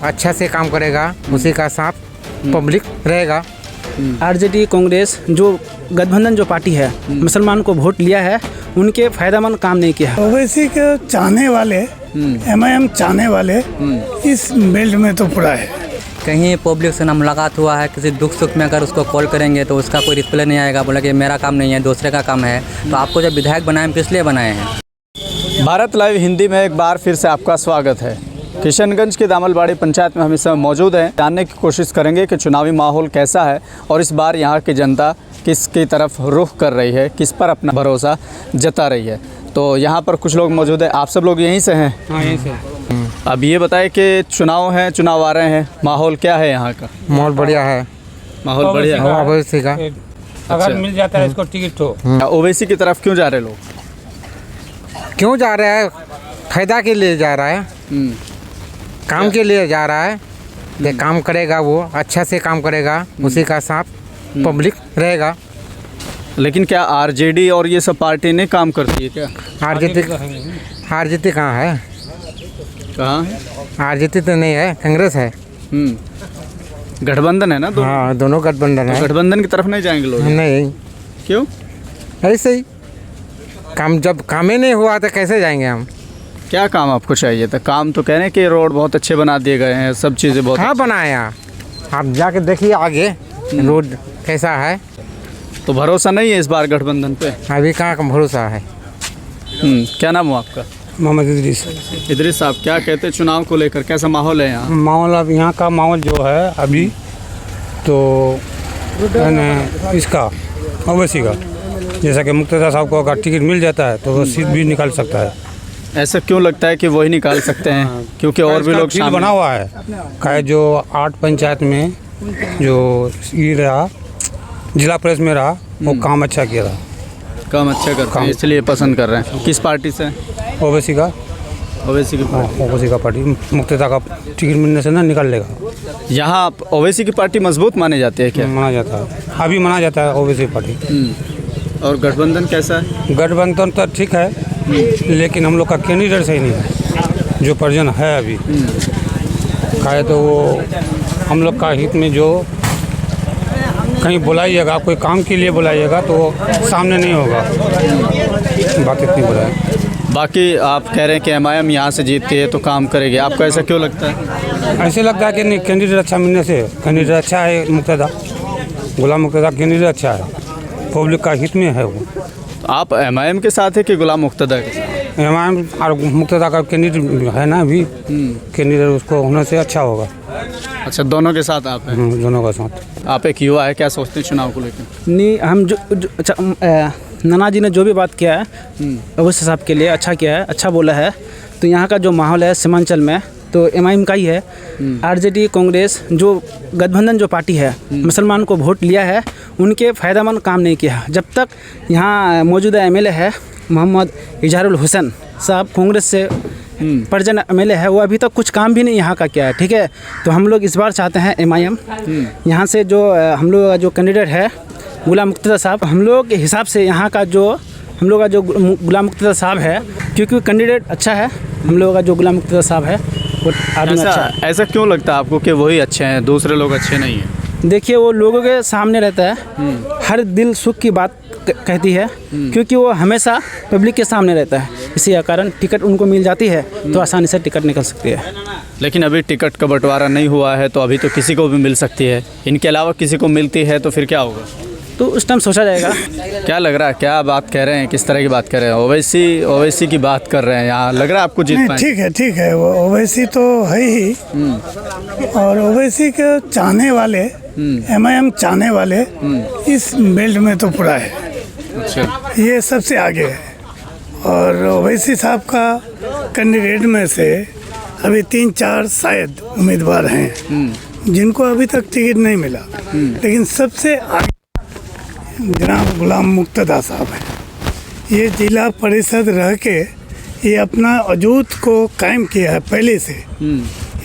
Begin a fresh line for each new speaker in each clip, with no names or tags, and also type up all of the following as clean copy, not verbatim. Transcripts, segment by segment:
अच्छा से काम करेगा उसी का साथ पब्लिक रहेगा।
आरजेडी कांग्रेस जो गठबंधन जो पार्टी है मुसलमान को वोट लिया है, उनके फायदेमंद काम नहीं किया है।
ओवैसी के चाहने वाले एमआईएम चाहने वाले इस बेल्ट में तो पूरा है।
कहीं पब्लिक से ना मुलाकात हुआ है, किसी दुख सुख में अगर उसको कॉल करेंगे तो उसका कोई रिप्लाई नहीं आएगा, बोला कि मेरा काम नहीं है दूसरे का काम है। तो आपको जब विधायक बनाए हम किस लिए बनाए हैं?
भारत लाइव हिंदी में एक बार फिर से आपका स्वागत है। किशनगंज की दामलबाड़ी पंचायत में हम इस समय मौजूद हैं। जानने की कोशिश करेंगे कि चुनावी माहौल कैसा है और इस बार यहाँ की जनता किसकी तरफ रुख कर रही है, किस पर अपना भरोसा जता रही है। तो यहाँ पर कुछ लोग मौजूद हैं। आप सब लोग यहीं से हैं?
हाँ, यहीं से।
अब ये बताएं कि चुनाव हैं, चुनाव आ रहे हैं, माहौल क्या है यहाँ का?
माहौल बढ़िया है।
माहौल बढ़िया है।
ओवैसी का
अगर मिल जाता है इसको टिकट तो।
ओवैसी की तरफ क्यों जा रहे लोग?
क्यों जा रहा है? फायदा के लिए जा रहा है, काम के लिए जा रहा है। जो काम करेगा वो अच्छा से काम करेगा, उसी का साथ पब्लिक रहेगा।
लेकिन क्या आरजेडी और ये सब पार्टी नहीं काम करती है क्या?
आरजेडी कहाँ है?
कहाँ है?
आरजेडी तो नहीं है, कांग्रेस है।
गठबंधन है ना दोनों?
हाँ, दोनों गठबंधन है।
गठबंधन की तरफ नहीं जाएंगे लोग?
नहीं।
क्यों?
ऐसे ही जब काम ही नहीं हुआ तो कैसे जाएंगे हम?
क्या काम आपको चाहिए था? काम तो कह रहे हैं कि रोड बहुत अच्छे बना दिए गए हैं, सब चीज़ें बहुत।
हाँ, बनाया। आप जाके देखिए आगे रोड कैसा है।
तो भरोसा नहीं है इस बार गठबंधन पे?
अभी कहाँ का भरोसा है।
क्या नाम हो आपका?
मोहम्मद इदरीस।
इदरीस साहब, क्या कहते हैं चुनाव को लेकर, कैसा माहौल है यहाँ?
माहौल अब यहाँ का माहौल जो है अभी तो इसका ओवैसी का, जैसा कि मुक्तदा साहब को अगर टिकट मिल जाता है तो वो सीट भी निकाल सकता है।
ऐसा क्यों लगता है कि वही निकाल सकते हैं? क्योंकि और भी लोग
बना हुआ है का जो 8 पंचायत में जो ये रहा, जिला परिषद में रहा, वो काम अच्छा किया रहा।
काम अच्छा करते हैं इसलिए पसंद कर रहे हैं। किस पार्टी से?
ओवैसी का।
ओवैसी की पार्टी।
ओवैसी का पार्टी मुक्तदा का टिकट मिलने से ना निकाल लेगा।
यहाँ ओवैसी की पार्टी मजबूत मानी जाती है क्या?
माना जाता है, अभी माना जाता है ओवैसी पार्टी।
और गठबंधन कैसा है?
गठबंधन तो ठीक है, लेकिन हम लोग का कैंडिडेट सही नहीं है जो प्रजन है अभी का है। तो वो हम लोग का हित में जो कहीं बुलाइएगा, कोई काम के लिए बुलाइएगा तो वो सामने नहीं होगा। बात इतनी बड़ा है।
बाकी आप कह रहे हैं कि एमआईएम यहाँ से जीतती है तो काम करेगी, आपको ऐसा क्यों लगता है?
ऐसे लगता है कि नहीं, कैंडिडेट अच्छा मिलने से। कैंडिडेट अच्छा है मुक्तदा, गुलाम मुक्तदा कैंडिडेट अच्छा है, पब्लिक का हित में है वो।
आप एमआईएम के साथ है कि गुलाम मुक्तदा के साथ?
एमआईएम और मुक्तदा का कैंडिडेट है ना अभी, कैंडिडेट उसको होने से अच्छा होगा।
अच्छा, दोनों के साथ आप हैं?
दोनों का साथ।
आप एक युवा है, क्या सोचते हैं चुनाव को लेकर?
नहीं, हम जो अच्छा नाना जी ने जो भी बात किया है ओवैसी साहब के लिए अच्छा किया है, अच्छा बोला है। तो यहाँ का जो माहौल है सीमांचल में तो एमआईएम का ही है। आरजेडी कांग्रेस जो गठबंधन जो पार्टी है मुसलमान को वोट लिया है, उनके फायदेमंद काम नहीं किया। जब तक यहाँ मौजूदा एमएलए है मोहम्मद इजहारुल हुसैन साहब, कांग्रेस से प्रजन एमएलए है, वो अभी तक कुछ काम भी नहीं यहाँ का किया है। ठीक है, तो हम लोग इस बार चाहते हैं एमआईएम यहाँ से जो हम लोग का जो कैंडिडेट है गुलाम मुक्तदा साहब, हम लोग के हिसाब से यहाँ का जो हम लोग का जो गुलाम मुक्तदा साहब है, क्योंकि कैंडिडेट अच्छा है। हम लोग का जो गुलाम मुक्तदा साहब है वो आदमी अच्छा है।
ऐसा क्यों लगता है आपको कि वही अच्छे हैं, दूसरे लोग अच्छे नहीं हैं?
देखिए, वो लोगों के सामने रहता है, हर दिल सुख की बात कहती है, क्योंकि वो हमेशा पब्लिक के सामने रहता है। इसी कारण टिकट उनको मिल जाती है तो आसानी से टिकट निकल सकती है।
लेकिन अभी टिकट का बंटवारा नहीं हुआ है तो अभी तो किसी को भी मिल सकती है। इनके अलावा किसी को मिलती है तो फिर क्या होगा?
तो उस टाइम सोचा जाएगा।
क्या लग रहा है, क्या बात कह रहे हैं, किस तरह की बात कर रहे हैं? ओवैसी की बात कर रहे हैं यहाँ, लग रहा है आपको जीत पाएंगे?
ठीक है, वो ओवैसी तो है ही। और ओवैसी के चाहने वाले एमआईएम चाहने वाले इस बेल्ट में तो पूरा है।
अच्छा,
ये सबसे आगे है। और ओवैसी साहब का कैंडिडेट में से अभी 3-4 शायद उम्मीदवार हैं जिनको अभी तक टिकट नहीं मिला, लेकिन सबसे आगे जनाब गुलाम मुक्तदा साहब हैं। ये जिला परिषद रह के ये अपना वजूद को कायम किया है पहले से।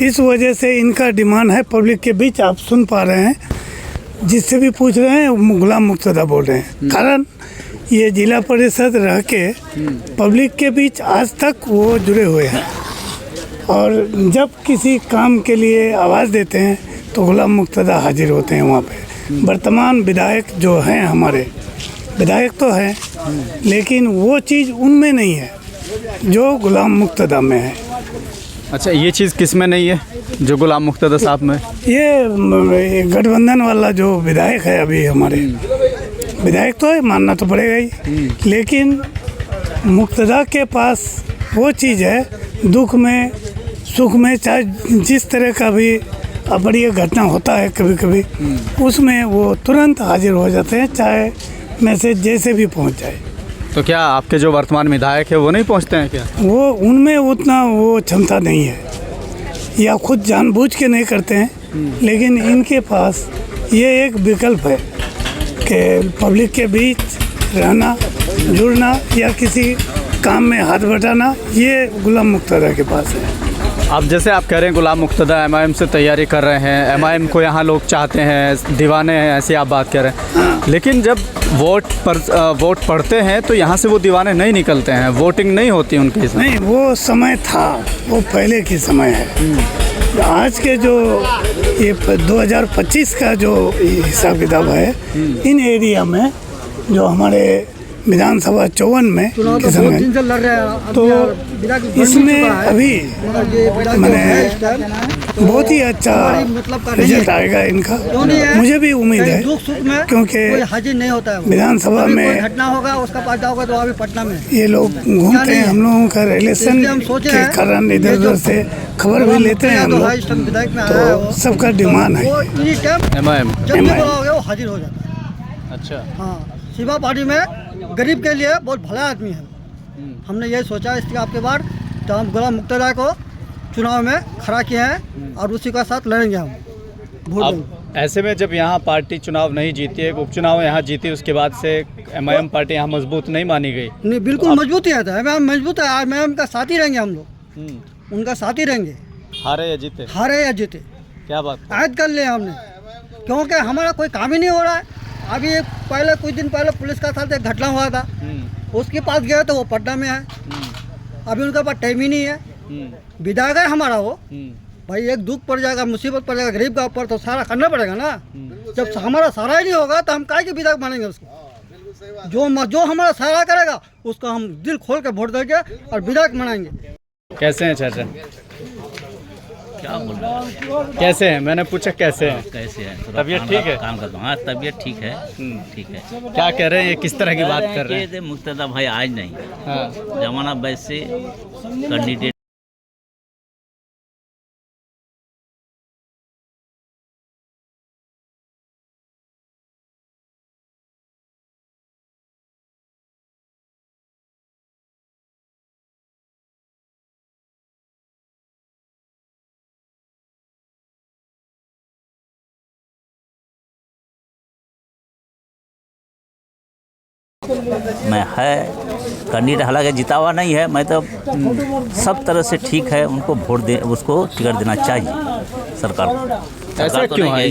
इस वजह से इनका डिमांड है पब्लिक के बीच। आप सुन पा रहे हैं, जिससे भी पूछ रहे हैं गुलाम मुक्तदा बोल रहे हैं। कारण ये जिला परिषद रह के पब्लिक के बीच आज तक वो जुड़े हुए हैं। और जब किसी काम के लिए आवाज़ देते हैं तो गुलाम मुर्तज़ा हाजिर होते हैं वहाँ पे। वर्तमान विधायक जो हैं हमारे, विधायक तो हैं लेकिन वो चीज़ उनमें नहीं है जो गुलाम मुर्तज़ा में है।
अच्छा, ये चीज़ किस में नहीं है जो गुलाम मुर्तज़ा साहब में?
ये गठबंधन वाला जो विधायक है अभी हमारे, विधायक तो है, मानना तो पड़ेगा ही, लेकिन मुर्तज़ा के पास वो चीज़ है, दुख में सुख में चाहे जिस तरह का भी अप्रिय घटना होता है कभी कभी, उसमें वो तुरंत हाजिर हो जाते हैं, चाहे मैसेज जैसे भी पहुंच जाए।
तो क्या आपके जो वर्तमान विधायक है वो नहीं पहुंचते हैं क्या?
वो उनमें उतना वो क्षमता नहीं है या खुद जानबूझ के नहीं करते हैं, लेकिन इनके पास ये एक विकल्प है कि पब्लिक के बीच रहना, जुड़ना या किसी काम में हाथ बटाना, ये गुलाम मुर्तज़ा के पास है।
अब जैसे आप कह रहे हैं गुलाम मुर्तज़ा एमआईएम से तैयारी कर रहे हैं, एमआईएम को यहाँ लोग चाहते हैं, दीवाने हैं, ऐसी आप बात कर रहे हैं, लेकिन जब वोट पड़ते हैं तो यहाँ से वो दीवाने नहीं निकलते हैं, वोटिंग नहीं होती उनके हिसाब।
नहीं, वो समय था, वो पहले की समय है। आज के जो ये 2025 का जो हिसाब किताब है, इन एरिया में जो हमारे विधानसभा 54 में किसान तो इसमें अभी मैंने बहुत ही अच्छा रिजल्ट आएगा इनका, मुझे भी उम्मीद है, क्योंकि विधानसभा में
घटना होगा उसका पर्दा होगा तो अभी पटना में
ये लोग घूमते हैं, हम लोगों का रिलेशन के कारण इधर उधर से खबर भी लेते हैं हम लोग, तो सबका डिमांड है
एमआईएम
वो हाजिर हो जाता है।
अच्छा,
हाँ, शिवा पार्टी में गरीब के लिए बहुत भला आदमी है। हमने ये सोचा इसके आपके बार तो हम गुलाम मुर्तज़ा को चुनाव में खड़ा किए हैं और उसी का साथ लड़ेंगे हम वोट देंगे।
अब ऐसे में जब यहाँ पार्टी चुनाव नहीं जीती है, उपचुनाव यहाँ जीती, उसके बाद से एमआईएम पार्टी यहाँ मजबूत नहीं मानी गई।
नहीं, बिल्कुल मजबूत ही आता है, एमआईएम मजबूत है, एमआईएम का साथ ही रहेंगे हम लोग, उनका साथ ही रहेंगे,
हारे या जीते,
हारे या जीते।
क्या बात?
ऐद कर लिया हमने, क्योंकि हमारा कोई काम ही नहीं हो रहा है। अभी पहले कुछ दिन पहले पुलिस का साथ एक घटना हुआ था, उसके पास गया तो वो पटना में है, अभी उनके पास टाइम ही नहीं है। विधायक है हमारा वो, भाई एक दुख पड़ जाएगा, मुसीबत पड़ जाएगा गरीब का ऊपर तो सारा करना पड़ेगा ना। जब हमारा सारा ही नहीं होगा तो हम काहे के विधायक मानेंगे उसको? जो हमारा सारा करेगा उसको हम दिल खोल के वोट देंगे और विधायक बनाएंगे।
कैसे हैं चाचा?
क्या बोल रहे हैं?
कैसे हैं? मैंने पूछा कैसे हैं?
कैसे है?
तबीयत ठीक है?
काम करता हूँ। हाँ, तबीयत ठीक है, ठीक है।
क्या कह रहे हैं, ये किस तरह की बात कर रहे हैं?
ये मुर्तज़ा भाई आज नहीं,
हाँ,
जमाना वैसे कैंडिडेट में है कैंडिडेट, हालांकि जिता हुआ नहीं है। मैं तो सब तरह से ठीक है, उनको वोट दे, उसको टिकट देना चाहिए सरकार को।
ऐसा
तो
क्यों
नहीं
है?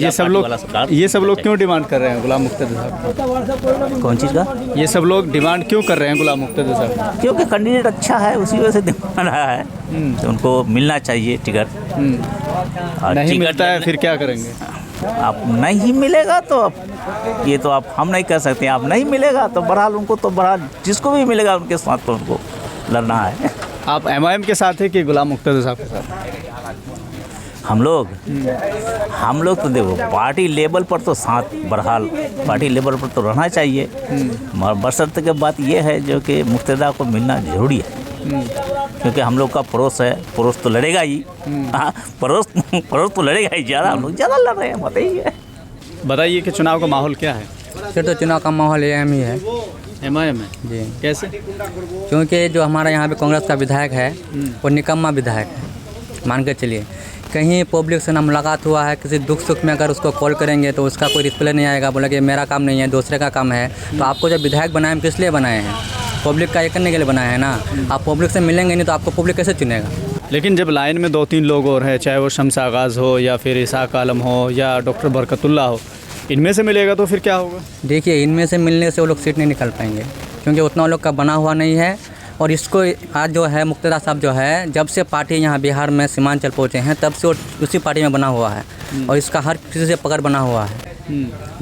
ये सब लोग क्यों डिमांड कर रहे हैं गुलाम मुर्तज़ा साहब?
कौन चीज़ का?
ये सब लोग डिमांड क्यों कर रहे हैं गुलाम मुर्तज़ा साहब?
क्योंकि कैंडिडेट अच्छा है, उसी वजह से डिमांड रहा है तो उनको मिलना चाहिए टिकट। और
नहीं
टिकट
मिलता है फिर क्या करेंगे?
आप नहीं मिलेगा तो अब ये तो आप हम नहीं कह सकते, आप नहीं मिलेगा तो बहरहाल उनको तो बहरहाल जिसको भी मिलेगा उनके साथ तो उनको लड़ना है।
आप एमआईएम के साथ है कि गुलाम मुर्तज़ा साहब के साथ?
हम लोग तो देखो पार्टी लेवल पर तो साथ बहरहाल पार्टी लेवल पर तो रहना चाहिए, मगर बशर्ते के बात ये है जो कि मुर्तज़ा को मिलना जरूरी है, क्योंकि हम लोग का पड़ोस है, पड़ोस तो लड़ेगा ही। हाँ, पड़ोस तो लड़ेगा ही, ज़्यादा हम लोग ज़्यादा लड़ रहे हैं, बताइए।
बताइए कि चुनाव का माहौल क्या है?
फिर तो चुनाव का माहौल एम ही है,
एमआईएम है
जी।
कैसे?
क्योंकि जो हमारा यहाँ पे कांग्रेस का विधायक है वो निकम्मा विधायक है, मान के चलिए। कहीं पब्लिक से ना मुलाकात हुआ है, किसी दुख सुख में अगर उसको कॉल करेंगे तो उसका कोई रिस्पॉन्स नहीं आएगा, बोला कि मेरा काम नहीं है, दूसरे का काम है। तो आपको जब विधायक बनाए हम किस लिए बनाए हैं? पब्लिक का ये करने के लिए बनाए हैं ना। आप पब्लिक से मिलेंगे नहीं तो आपको पब्लिक कैसे चुनेगा?
लेकिन जब लाइन में 2-3 लोग और हैं, चाहे वो शम्स आगाज़ हो या फिर इसाक आलम हो या डॉक्टर बरकतुल्ला हो, इनमें से मिलेगा तो फिर क्या होगा?
देखिए, इनमें से मिलने से वो लोग सीट नहीं निकाल पाएंगे, क्योंकि उतना लोग का बना हुआ नहीं है। और इसको आज जो है मुक्तेदा साहब जो है, जब से पार्टी यहाँ बिहार में सीमांचल पहुँचे हैं तब से वो उसी पार्टी में बना हुआ है और इसका हर किसी से पकड़ बना हुआ है।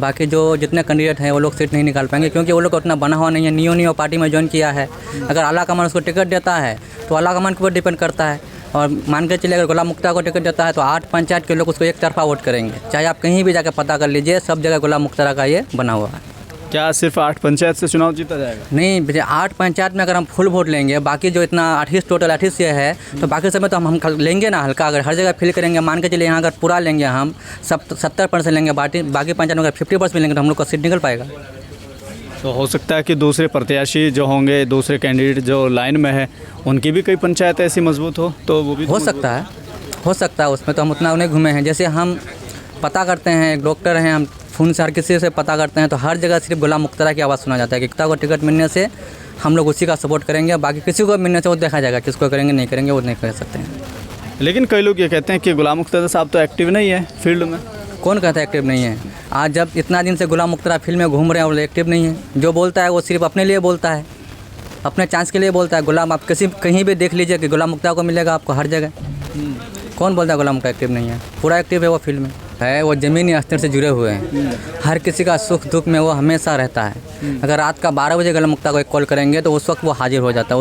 बाकी जो जितने कैंडिडेट हैं वो लोग सीट नहीं निकाल पाएंगे क्योंकि वो लोग उतना बना हुआ नहीं है। नियो पार्टी में ज्वाइन किया है। अगर आला कमान उसको टिकट देता है तो आला कमान के ऊपर डिपेंड करता है। और मान के चलिए अगर गुलाम मुख्तार को टिकट देता है तो 8 पंचायत के लोग उसको एक तरफा वोट करेंगे। चाहे आप कहीं भी जाकर पता कर लीजिए, सब जगह गुलाम मुख्तार का ये बना हुआ है।
क्या सिर्फ 8 पंचायत से चुनाव जीता जाएगा?
नहीं, 8 पंचायत में अगर हम फुल वोट लेंगे, बाकी जो इतना 28 टोटल 28 ये है तो बाकी समय तो हम लेंगे ना हल्का। अगर हर जगह फिल करेंगे, मान के चलिए यहाँ अगर पूरा लेंगे हम 70% लेंगे, बाकी पंचायत में अगर 50% लेंगे तो हम लोग का सीट निकल पाएगा।
तो हो सकता है कि दूसरे प्रत्याशी जो होंगे, दूसरे कैंडिडेट जो लाइन में है, उनकी भी कई पंचायत ऐसी मजबूत हो तो वो भी
हो सकता है। उसमें तो हम उतना नहीं घूमे हैं। जैसे हम पता करते हैं, एक डॉक्टर हैं, हम फ़ोन से हर किसी से पता करते हैं तो हर जगह सिर्फ गुलाम मुख्तार की आवाज़ सुना जाता है कि कितना को टिकट मिलने से हम लोग उसी का सपोर्ट करेंगे। बाकी किसी को मिलने से वो देखा जाएगा, किसको करेंगे नहीं करेंगे वो नहीं कर सकते हैं।
लेकिन कई लोग ये कहते हैं कि गुलाम मुख्तार साहब तो एक्टिव नहीं है फील्ड में।
कौन कहता है एक्टिव नहीं है? आज जब इतना दिन से गुलाम मुख्तार फील्ड में घूम रहे हैं और एक्टिव नहीं है। जो बोलता है वो सिर्फ अपने लिए बोलता है, अपने चांस के लिए बोलता है। गुलाम आप कहीं भी देख लीजिए कि गुलाम मुख्तार को मिलेगा आपको हर जगह। कौन बोलता है गुलाम मुख्तार एक्टिव नहीं है? पूरा एक्टिव है वो फील्ड में है। वो ज़मीनी स्तर से जुड़े हुए हैं। हर किसी का सुख दुख में वो हमेशा रहता है। अगर रात का 12 बजे गुलाम मुख्तार को एक कॉल करेंगे तो उस वक्त वो हाजिर हो जाता है।